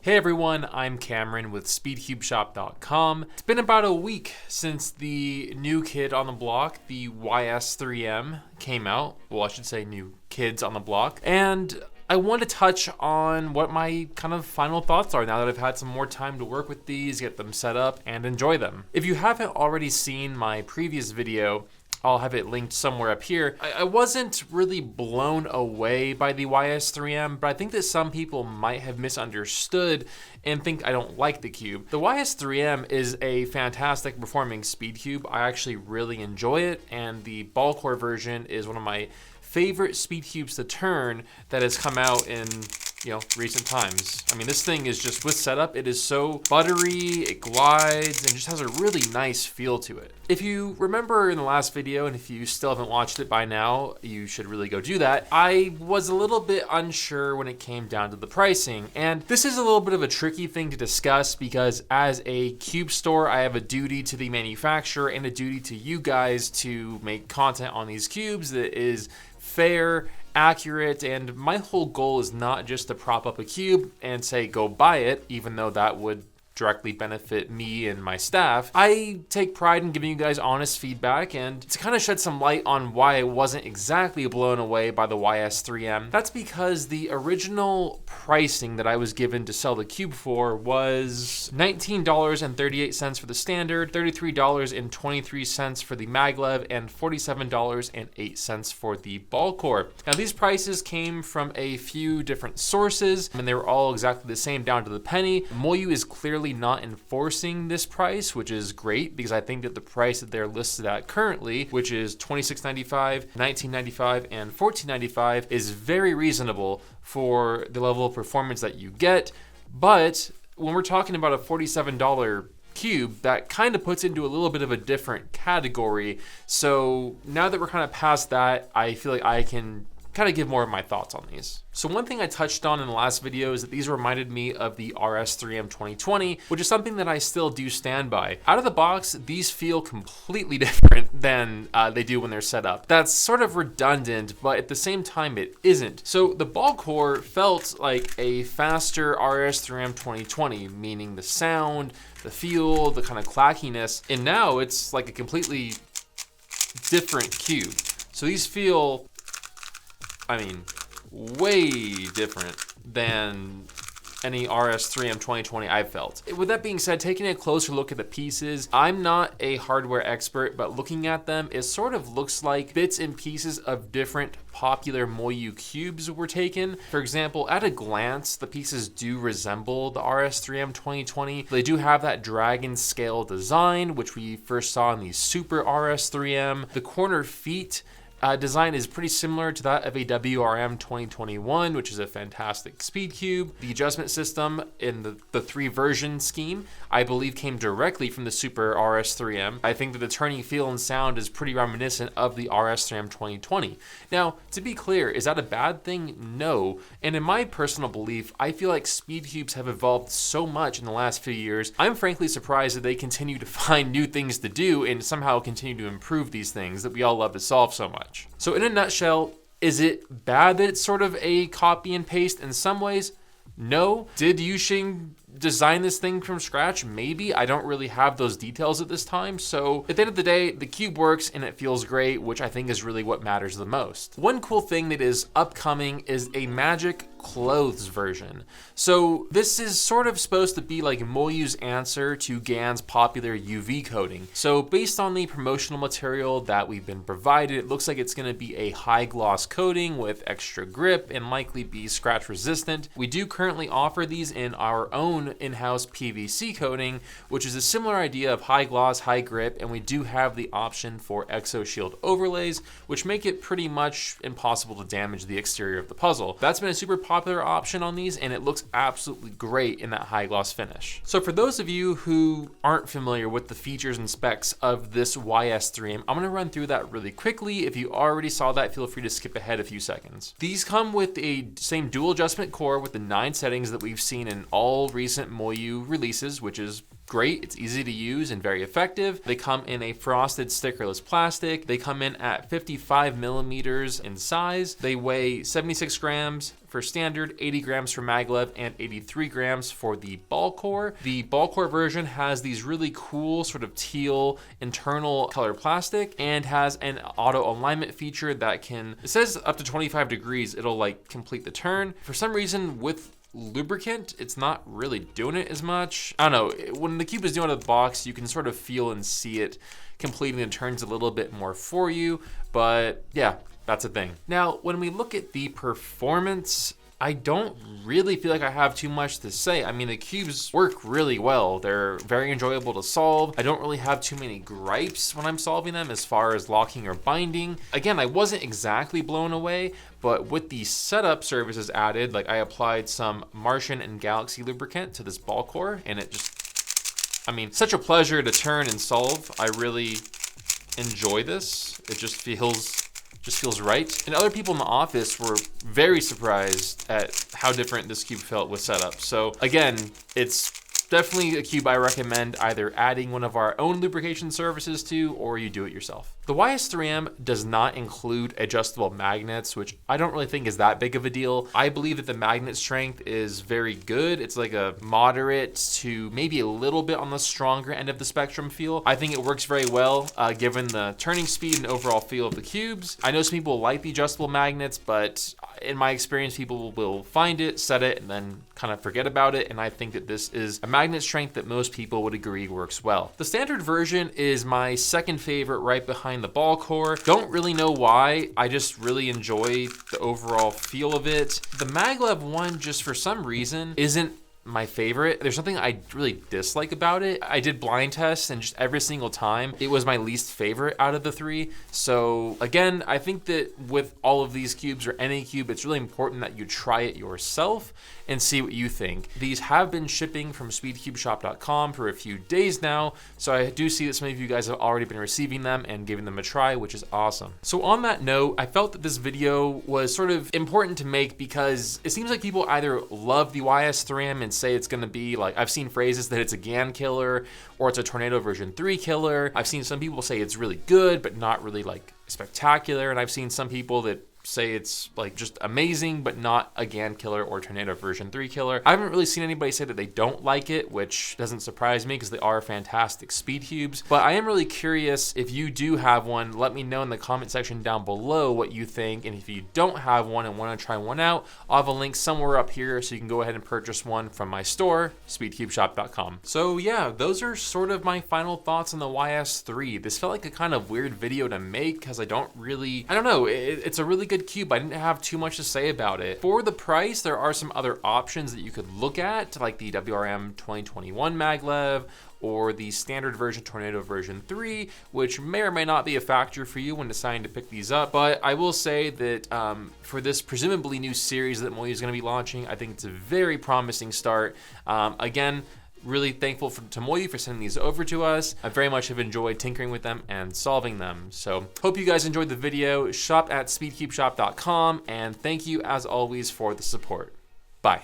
Hey everyone, I'm Cameron with SpeedCubeShop.com. It's been about a week since the new kid on the block, the YS3M, came out. Well, I should say new kids on the block. And I want to touch on what my kind of final thoughts are now that I've had some more time to work with these, get them set up, and enjoy them. If you haven't already seen my previous video, I'll have it linked somewhere up here. I wasn't really blown away by the YS3M, but I think that some people might have misunderstood and think I don't like the cube. The YS3M is a fantastic performing speed cube. I actually really enjoy it, and the ball core version is one of my favorite speed cubes to turn that has come out in recent times. I mean, this thing is just, with setup, it is so buttery, it glides, and just has a really nice feel to it. If you remember in the last video, and if you still haven't watched it by now, you should really go do that. I was a little bit unsure when it came down to the pricing, and this is a little bit of a tricky thing to discuss because as a cube store, I have a duty to the manufacturer and a duty to you guys to make content on these cubes that is fair, accurate, and my whole goal is not just to prop up a cube and say go buy it, even though that would directly benefit me and my staff. I take pride in giving you guys honest feedback, and to kind of shed some light on why I wasn't exactly blown away by the YS3M, that's because the original pricing that I was given to sell the cube for was $19.38 for the standard, $33.23 for the maglev, and $47.08 for the ball core. Now these prices came from a few different sources, and they were all exactly the same down to the penny. MoYu is clearly not enforcing this price, which is great because I think that the price that they're listed at currently, which is $26.95, $19.95, and $14.95, is very reasonable for the level of performance that you get. But when we're talking about a $47 cube, that kind of puts into a little bit of a different category. So now that we're kind of past that, I feel like I can kind of give more of my thoughts on these. So one thing I touched on in the last video is that these reminded me of the RS3M 2020, which is something that I still do stand by. Out of the box, these feel completely different than they do when they're set up. That's sort of redundant, but at the same time it isn't. So the ball core felt like a faster RS3M 2020, meaning the sound, the feel, the kind of clackiness, and now it's like a completely different cube. So these feel, I mean, way different than any RS3M 2020 I've felt. With that being said, taking a closer look at the pieces, I'm not a hardware expert, but looking at them, it sort of looks like bits and pieces of different popular MoYu cubes were taken. For example, at a glance, the pieces do resemble the RS3M 2020. They do have that dragon scale design, which we first saw in the Super RS3M. The corner feet design is pretty similar to that of a WRM 2021, which is a fantastic speed cube. The adjustment system in the 3 version scheme, I believe, came directly from the Super RS3M. I think that the turning feel and sound is pretty reminiscent of the RS3M 2020. Now, to be clear, is that a bad thing? No. And in my personal belief, I feel like speed cubes have evolved so much in the last few years. I'm frankly surprised that they continue to find new things to do and somehow continue to improve these things that we all love to solve so much. So in a nutshell, is it bad that it's sort of a copy and paste in some ways? No. Did Yuxing design this thing from scratch? Maybe. I don't really have those details at this time. So at the end of the day, the cube works and it feels great, which I think is really what matters the most. One cool thing that is upcoming is a magic clothes version. So this is sort of supposed to be like MoYu's answer to GAN's popular UV coating. So based on the promotional material that we've been provided, it looks like it's going to be a high gloss coating with extra grip and likely be scratch resistant. We do currently offer these in our own in-house PVC coating, which is a similar idea of high gloss, high grip, and we do have the option for exo shield overlays, which make it pretty much impossible to damage the exterior of the puzzle. That's been a super popular option on these, and it looks absolutely great in that high gloss finish. So for those of you who aren't familiar with the features and specs of this YS3M, I'm gonna run through that really quickly. If you already saw that, feel free to skip ahead a few seconds. These come with a same dual adjustment core with the 9 settings that we've seen in all recent MoYu releases, which is great. It's easy to use and very effective. They come in a frosted stickerless plastic. They come in at 55 millimeters in size. They weigh 76 grams for standard, 80 grams for maglev, and 83 grams for the ball core. The ball core version has these really cool sort of teal internal color plastic and has an auto alignment feature that can, it says up to 25 degrees, it'll like complete the turn. For some reason with lubricant, it's not really doing it as much. I don't know, when the cube is new out of the box, you can sort of feel and see it completing the turns a little bit more for you, but yeah, that's a thing. Now, when we look at the performance, I don't really feel like I have too much to say. I mean, the cubes work really well. They're very enjoyable to solve. I don't really have too many gripes when I'm solving them as far as locking or binding. Again, I wasn't exactly blown away, but with the setup services added, like I applied some Martian and Galaxy lubricant to this ball core, and it just, I mean, such a pleasure to turn and solve. I really enjoy this. It just feels right. And other people in the office were very surprised at how different this cube felt with setup. So again, it's definitely a cube I recommend either adding one of our own lubrication services to, or you do it yourself. The YS3M does not include adjustable magnets, which I don't really think is that big of a deal. I believe that the magnet strength is very good. It's like a moderate to maybe a little bit on the stronger end of the spectrum feel. I think it works very well given the turning speed and overall feel of the cubes. I know some people like the adjustable magnets, but in my experience, people will find it, set it, and then kind of forget about it. And I think that this is a magnet strength that most people would agree works well. The standard version is my second favorite, right behind the ball core. Don't really know why. I just really enjoy the overall feel of it. The maglev one, just for some reason, isn't my favorite. There's something I really dislike about it. I did blind tests and just every single time it was my least favorite out of the three. So again, I think that with all of these cubes or any cube, it's really important that you try it yourself and see what you think. These have been shipping from SpeedCubeShop.com for a few days now, so I do see that some of you guys have already been receiving them and giving them a try, which is awesome. So on that note, I felt that this video was sort of important to make because it seems like people either love the YS3M and say it's gonna be like, I've seen phrases that it's a GAN killer or it's a Tornado version 3 killer. I've seen some people say it's really good, but not really like spectacular. And I've seen some people that say it's like just amazing, but not a GAN killer or Tornado version 3 killer. I haven't really seen anybody say that they don't like it, which doesn't surprise me because they are fantastic speed cubes. But I am really curious if you do have one, let me know in the comment section down below what you think. And if you don't have one and want to try one out, I'll have a link somewhere up here so you can go ahead and purchase one from my store, SpeedCubeShop.com. So yeah, those are sort of my final thoughts on the YS3. This felt like a kind of weird video to make because I don't know, it's a really good cube. I didn't have too much to say about it. For the price, there are some other options that you could look at, like the WRM 2021 maglev or the standard version Tornado version 3, which may or may not be a factor for you when deciding to pick these up. But I will say that for this presumably new series that MoYu is going to be launching, I think it's a very promising start. Again, really thankful to MoYu for sending these over to us. I very much have enjoyed tinkering with them and solving them. So hope you guys enjoyed the video. Shop at SpeedCubeShop.com, and thank you as always for the support. Bye.